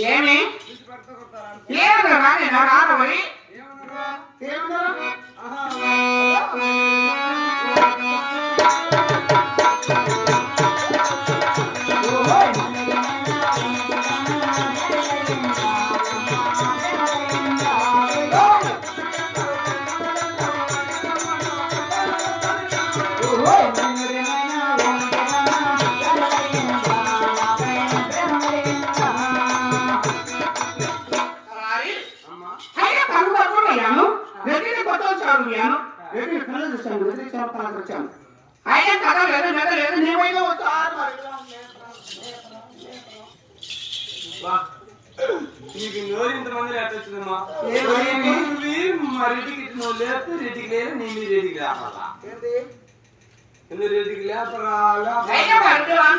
ఏమి ఏమన్నా నేను రాబోయి అయినా కథ లేదు మెద లేదు నీవైనా నీకు నోరు ఇంతమంది లేటొచ్చిందమ్మా మా రెడ్డికి నువ్వు లేపు రెడ్డికి లేదు నీ మీద రెడ్డికి లేపాలా ఎందుకు రెడ్డికి లేపరా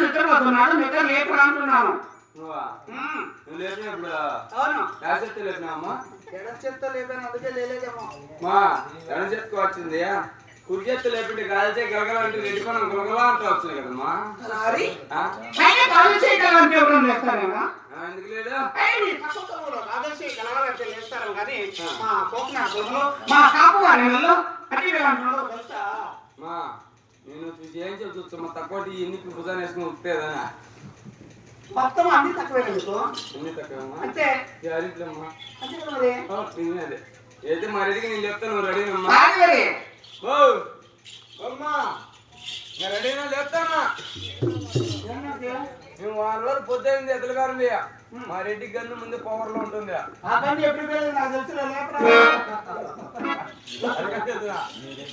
నిద్రపోతున్నాడు నిద్ర లేపరా అంటున్నాను నువ్వు లేపినప్పుడు అవును చెత్త లేపినామా చెత్త లేపాను అందుకే లేలేదేమో మా ఎడ చెత్త వచ్చింది కుడి చేత్త లేకుంటే కాల్చే గలగలంటే రెడ్డి పనం గలగలా అంటూ వచ్చింది కదమ్మా ఎందుకు లేదు మా నేను చూసి ఏం చెప్తా మా తక్కువ ఎన్ని భుజాన్ని వేసుకుని ఉప్పేదనా మొత్తం అన్ని తక్కువే అన్ని తక్కువమ్మా అంతే అమ్మా అదే అయితే మా రెడీకి నేను చెప్తాను నువ్వు రెడీనమ్మా అమ్మా నేను రెడీనా లేపుతానా మేము 6 రోజులు పొద్దుంది ఎదురు గారు మా రెడ్డి గన్ను ముందు పవర్ లో ఉంటుంది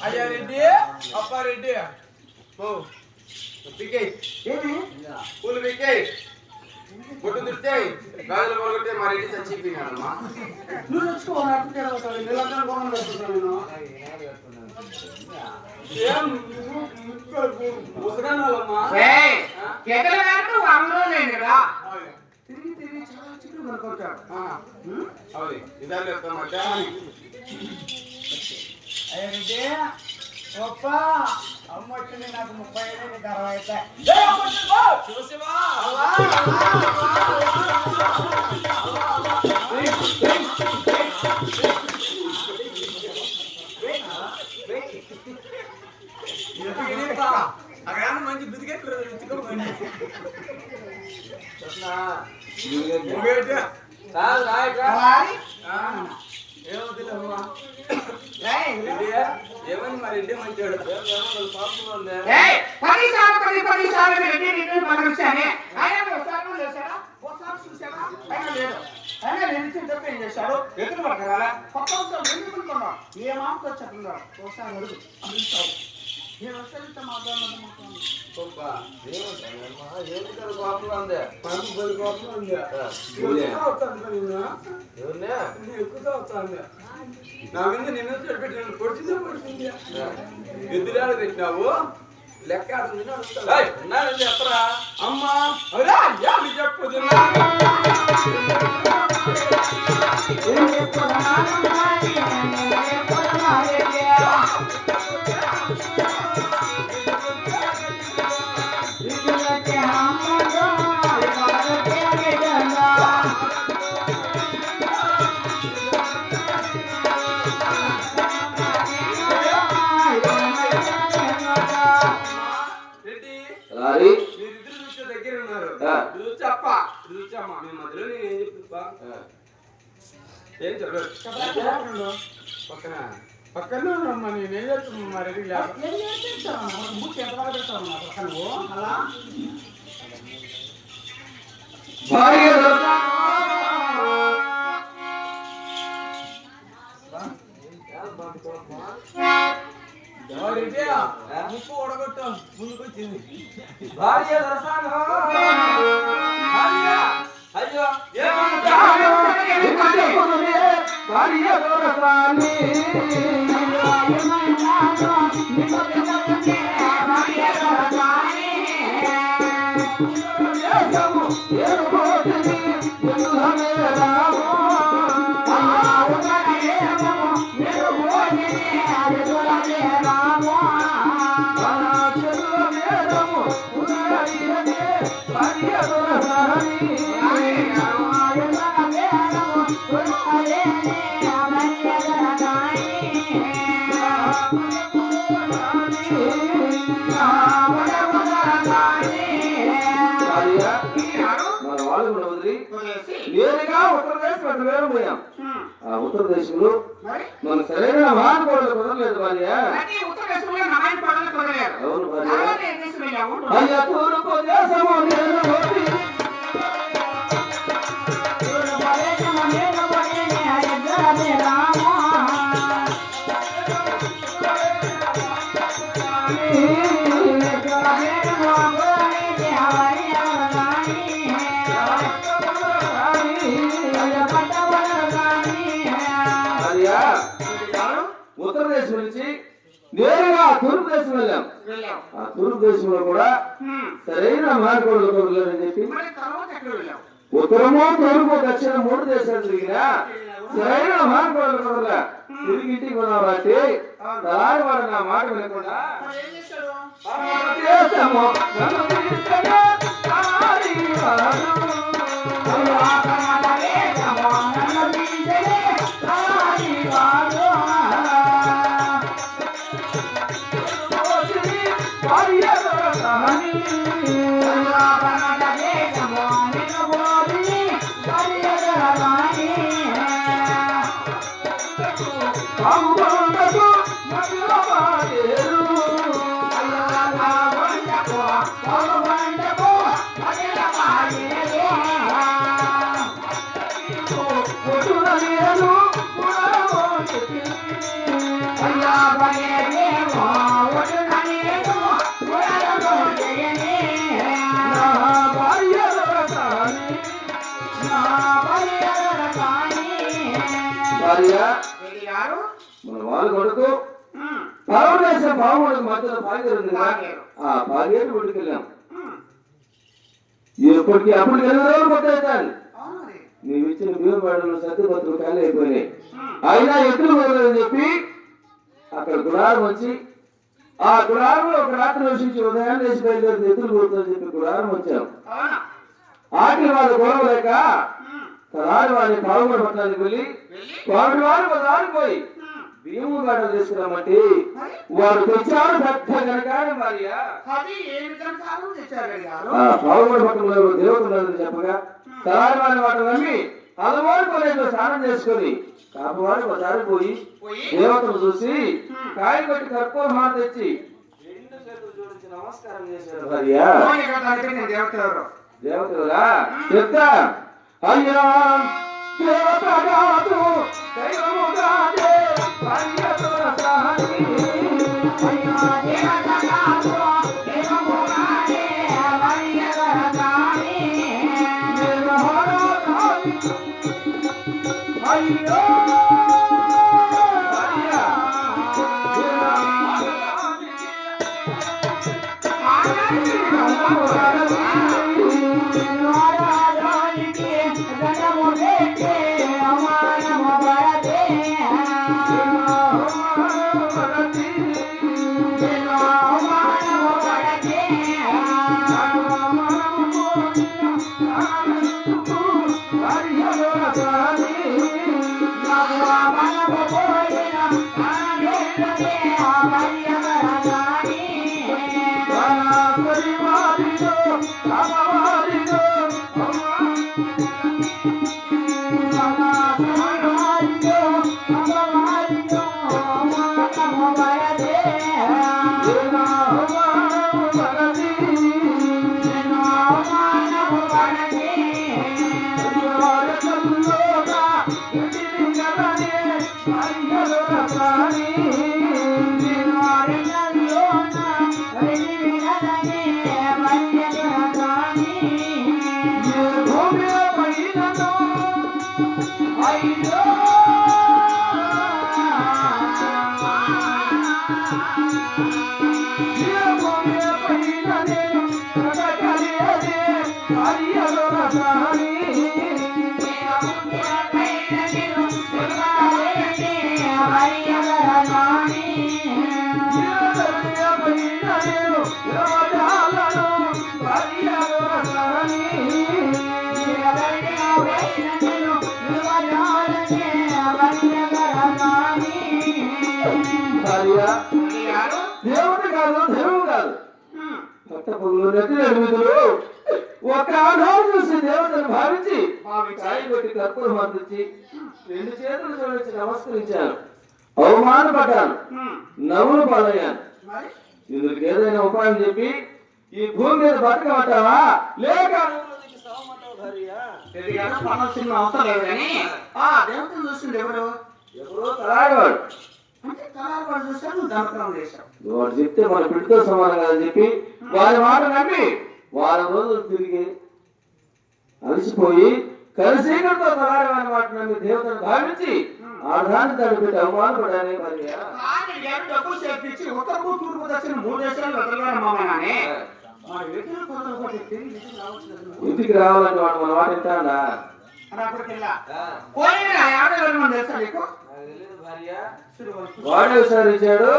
అయ్యా రెడ్డి అప్ప రెడ్డి పూలు పిక్కాయి పొట్టు తిట్టాయి గాజులు పోగొట్టే మా రెడ్డి చచ్చిపోయినాడమ్మా నువ్వు తెచ్చుకోవాలి తిరిగి తిరిగి చాలా చిక్కులు పడుకుంటాడు. అవును ఇదాలు చెప్తాం అంటే అయ్యంటే గొప్ప అమ్మ వచ్చింది నాకు 35 నీకు 60 అవుతాయి. అక్కడ మంచి బిస్కెట్లు ఏమని మరి ఇంటి మంచివాడు 10 సార్లు రెడ్డి నిన్ను పలకరించానే. ఆయన ఒకసారి చేశాడా, ఒకసారి చూశాడా? ఆయన లేదు. ఆయన నిలిచి తప్ప ఏం చేశాడు? ఎదురు పడగల కొత్త అవసరం ఎందుకు అనుకున్నావు? ఏ మామతో చెప్తున్నాడు ఒకసారి అడుగు అంటావు. నేను వస్తే మాట్లాడమని నా మీద నిన్న పెట్టిన పొడిచిందే పొడిచింది ఎదురాడు పెట్టినావు లెక్క ఉన్నారని చెప్పరా అమ్మా అలా చెప్పదు దగ్గర ఉన్నారు చూచమ్మా మీ మధ్యలో నేను ఏం చెప్తా ఏం చెప్పలేదు పక్కన పక్కన ఉన్నామ్మా నేనేం చెప్తున్నా మరి ముప్పు ఓడగొట్టు ముందుకు వచ్చింది భార్య దర్శనం అయ్యో భార్య దొరసాని నేరుగా ఉత్తరదేశంలో మన సరైన వాహనాలు కుదరలేదు భార్య. అవును భార్య. అయ్యా తూర్పు దేశము ఉత్తరదేశం నుంచి నేరుగా తూర్పు దేశం వెళ్ళాం. ఆ తూర్పు దేశంలో కూడా సరైన మార్గంలో కుదరలేదని చెప్పి ఉత్తరము తూర్పు దక్షిణ 3 దేశాలు తిరిగినా సరైన మార్గంలో కుదరలే. తిరిగి ఇంటికి కొన్నా బట్టి తలారి వాడు నా మాట వినకుండా మన వాళ్ళు కొడుకు పరమదేశం బాగుండదు మధ్యలో పాగేరు ఉంది కదా, ఆ పాగేరు కొడుకెళ్ళాం. ఎప్పటికి అప్పటికి 8 రోజులు కొట్టేస్తాను. నీవు ఇచ్చిన బియ్యం పాటలు సత్యపత్రులు ఖాళీ అయిపోయినాయి. అయినా ఎత్తులు పోలేదని చెప్పి అక్కడ గుడారం వచ్చి ఆ గుడారంలో ఒక రాత్రి నివసించి ఉదయాన్నే వేసి బయలుదేరి ఎత్తులు పోతుందని చెప్పి గుడారం వచ్చాం. ఆటలు వాళ్ళు గొడవ లేక తలారి వాడిని పావుగడ పట్టడానికి వెళ్ళి వాడు దారిపోయి బియ్యము గాడలు తీసుకురామంటే వాడు తెచ్చాడు పెద్ద కనకాడ భార్య. పావుగడ పట్టణంలో దేవతలు చెప్పగా తలారి వాడిని వాటిని నమ్మి అలవాటు కొనేలో స్నానం చేసుకొని కాపువాడు దారిపోయి దేవతలు చూసి కాయ కొట్టి కర్పూర మాట తెచ్చి 2 చేతులు జోడించి నమస్కారం చేశాడు భార్య. దేవతలుగా చెప్తా అయ్యా దేవతగాదు దైవముగాదే భార్యతో సహని అయ్యా దేవతగాదు దైవముగాదే భార్యతో సహని అయ్యో దేవుడు కాదు దేవుడు కాదు భక్త పొగులు నెత్తి ఎనిమిదిలో ఒక ఆధారం చూసి దేవతను భావించి కాయి కొట్టి కర్పూర మందించి 2 చేతులు జోడించి నమస్కరించాను. అవమానపడ్డాను, నవ్వులు పాలయ్యాను. ఇందుకు ఏదైనా ఉపాయం చెప్పి ఈ భూమి మీద బతకమంటావా లేక అవసరం లేదు కానీ దేవతను చూసింది ఎవరు తలాడవాడు వాడు చెప్తే మన పిడితో సమానం కదని చెప్పి వారి మాట నమ్మి వారం రోజులు తిరిగి అలసిపోయి కలిసీకలతో తలాడవారి మాట నమ్మి దేవతను భావించి ఆధాన్ని తడి పెట్టి అవమానపడానే డబ్బులు చేర్పించి ఉత్తరపు తూర్పు దక్షిణ 3 దేశాలు వదలగానే ఇంటికి రావాలంటే వాడు మన మాట వింటాడా? వాడే విచారించాడు.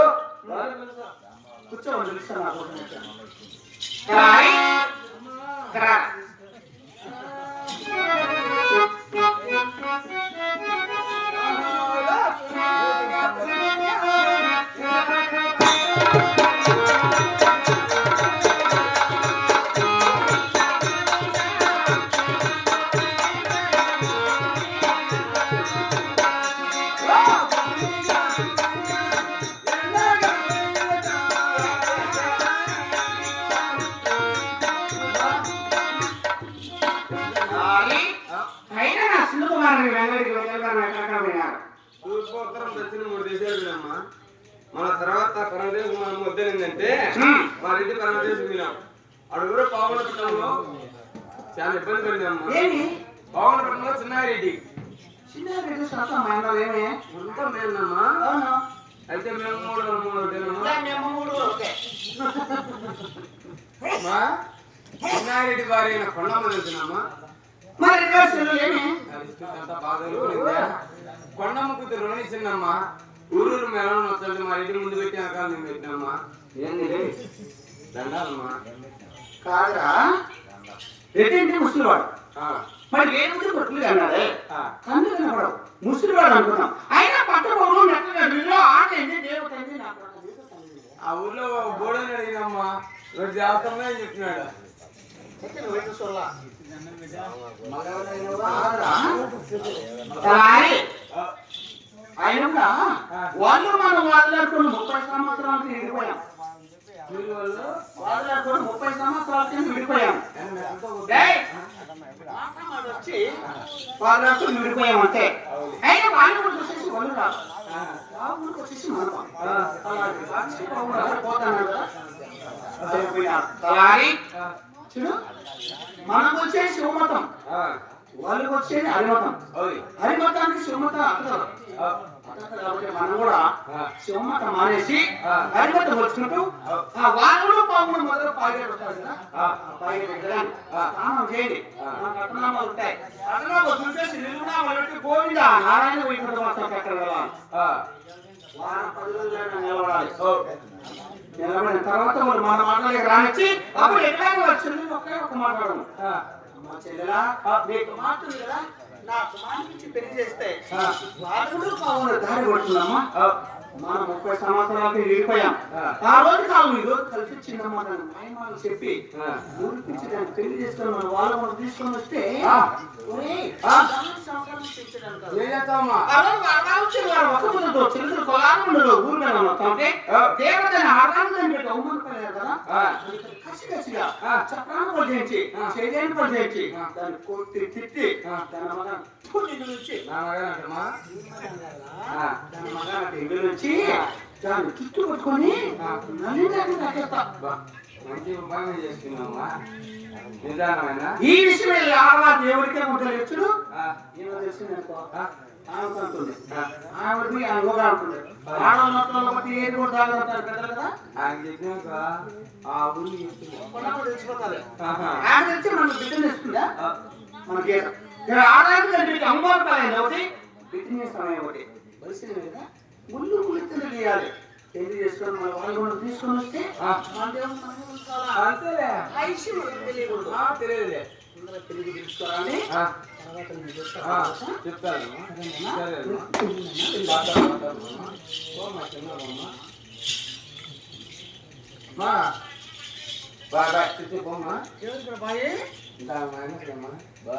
తూర్పు ఉత్తరం దక్షిణ 3 దేశాలు వినమ్మా. మన తర్వాత పరమదేశం మనం వద్దేంటంటే మా రెడ్డి పరమదేశం వినాం. అడుగురు పావులపట్నంలో చాలా ఇబ్బంది పడిందమ్మా. పావులపట్నంలో చిన్నారెడ్డి ఉంటాం మేమమ్మా. అయితే మేము 3 చిన్నారెడ్డి భార్య అయిన కొండమ్మ తెలుసునమ్మా. మరి రివర్సల్ ఏమి నా లిస్ట్ అంతా బాగా దొరికిందే. కొండమ్మ కూతురు రుణించిందమ్మా. ఊరూరు మెరవన వస్తుంది మా ఇంటి ముందు పెట్టి అకాలు నేను పెట్టినమ్మా. ఏంది దండాలమ్మా. కాదురా ఎటువంటి ముసలివాడు ఆ, మరి ఏమిటి కొట్టులు అన్నాడే ఆ. కన్ను కనపడవు ముసలివాడు అనుకున్నాం అయినా పట్టణంలో నెట్టలో ఆట ఏంటి దేవత ఏంటి నాకు ఆ ఊర్లో బోడని అడిగినమ్మా. రెండు దేవతలనే చెప్పినాడు. ఆయన కూడా వాళ్ళు మనం వాదులాడుకున్న 30 సంవత్సరాలకి విడిపోయాం. వాదులాడుకున్న 30 సంవత్సరాలకి విడిపోయాం. వచ్చి వాదులాడుకుని విడిపోయాం అంతే. అయినా వాళ్ళు కూడా వచ్చేసి వాళ్ళు రాదు. ఊరికి వచ్చేసి మనం పోతాను చూడు మనకు వచ్చేసి శివమతం, వాళ్ళకి వచ్చేది హరిమతం. హరిమతానికి శివమతం అర్థం కాబట్టి మనం కూడా శివమతం మానేసి హరిమతం వచ్చినట్టు వాళ్ళు పావులు మొదలు పాగే వస్తారు కదా, పాగే దగ్గర స్నానం చేయండి. మనకు అర్థనామాలు ఉంటాయి. అర్థనామాలు చూసేసి నిర్గుణాలు గోవింద నారాయణ వైకుంఠ వాసం ఎక్కడ వెళ్ళాలి. వారం 10 రోజులు నిలబడాలి. నిలబడిన తర్వాత వాళ్ళు మన మాటలకి రానిచ్చి అప్పుడు ఎట్లాగో వచ్చింది ఒకే ఒక మాట్లాడము. మా చెల్లెలా నీకు మాట్లాడు కదా, నా కుమారునికి పెళ్లి చేస్తే వాళ్ళు పావులు దారి పడుతున్నామా. మనం 30 సంవత్సరాలకి విడిపోయాం. ఆ రోజు కాదు ఈ రోజు కలిసి వచ్చిందమ్మా. నన్ను మాయమాలు చెప్పి ఊరిపించి దాన్ని పెళ్లి చేసుకొని మన వాళ్ళు మనం తీసుకొని వస్తే దేవతని ఆరాధన పెట్టి అవమానపడలేదు కదా, కసి కసిగా చక్రాన్ని పరిచయించి శైలిని పరిచయించి దాన్ని కొట్టి తిట్టి తన మగ నుంచి ఇంటి నుంచి దాన్ని చుట్టూ పట్టుకొని ఈ విషయం ఆడవా దేవుడికే తెలియచ్చుడు. ఆవిడకి అనుభవం ఉంటుంది. ఆడవాళ్ళు బట్టి ఏది కూడా తాగలుగుతారు పెద్దలు కదా, తెలిసిపోతారు. ఆమె తెచ్చి మనకు బిడ్డను ఇస్తుందా మనకి ఆడడానికి అనుభవం ఒకటి బిడ్డనే సమయం ఒకటి వలసిన కదా ముళ్ళు ముళ్ళిత్తులు తీయాలి. పెళ్లి చేసుకొని మన వాళ్ళు కూడా తీసుకొని వస్తే తెలియదులే పెళ్లి తీసుకోవాలని చెప్తాను. బాగా బాయ్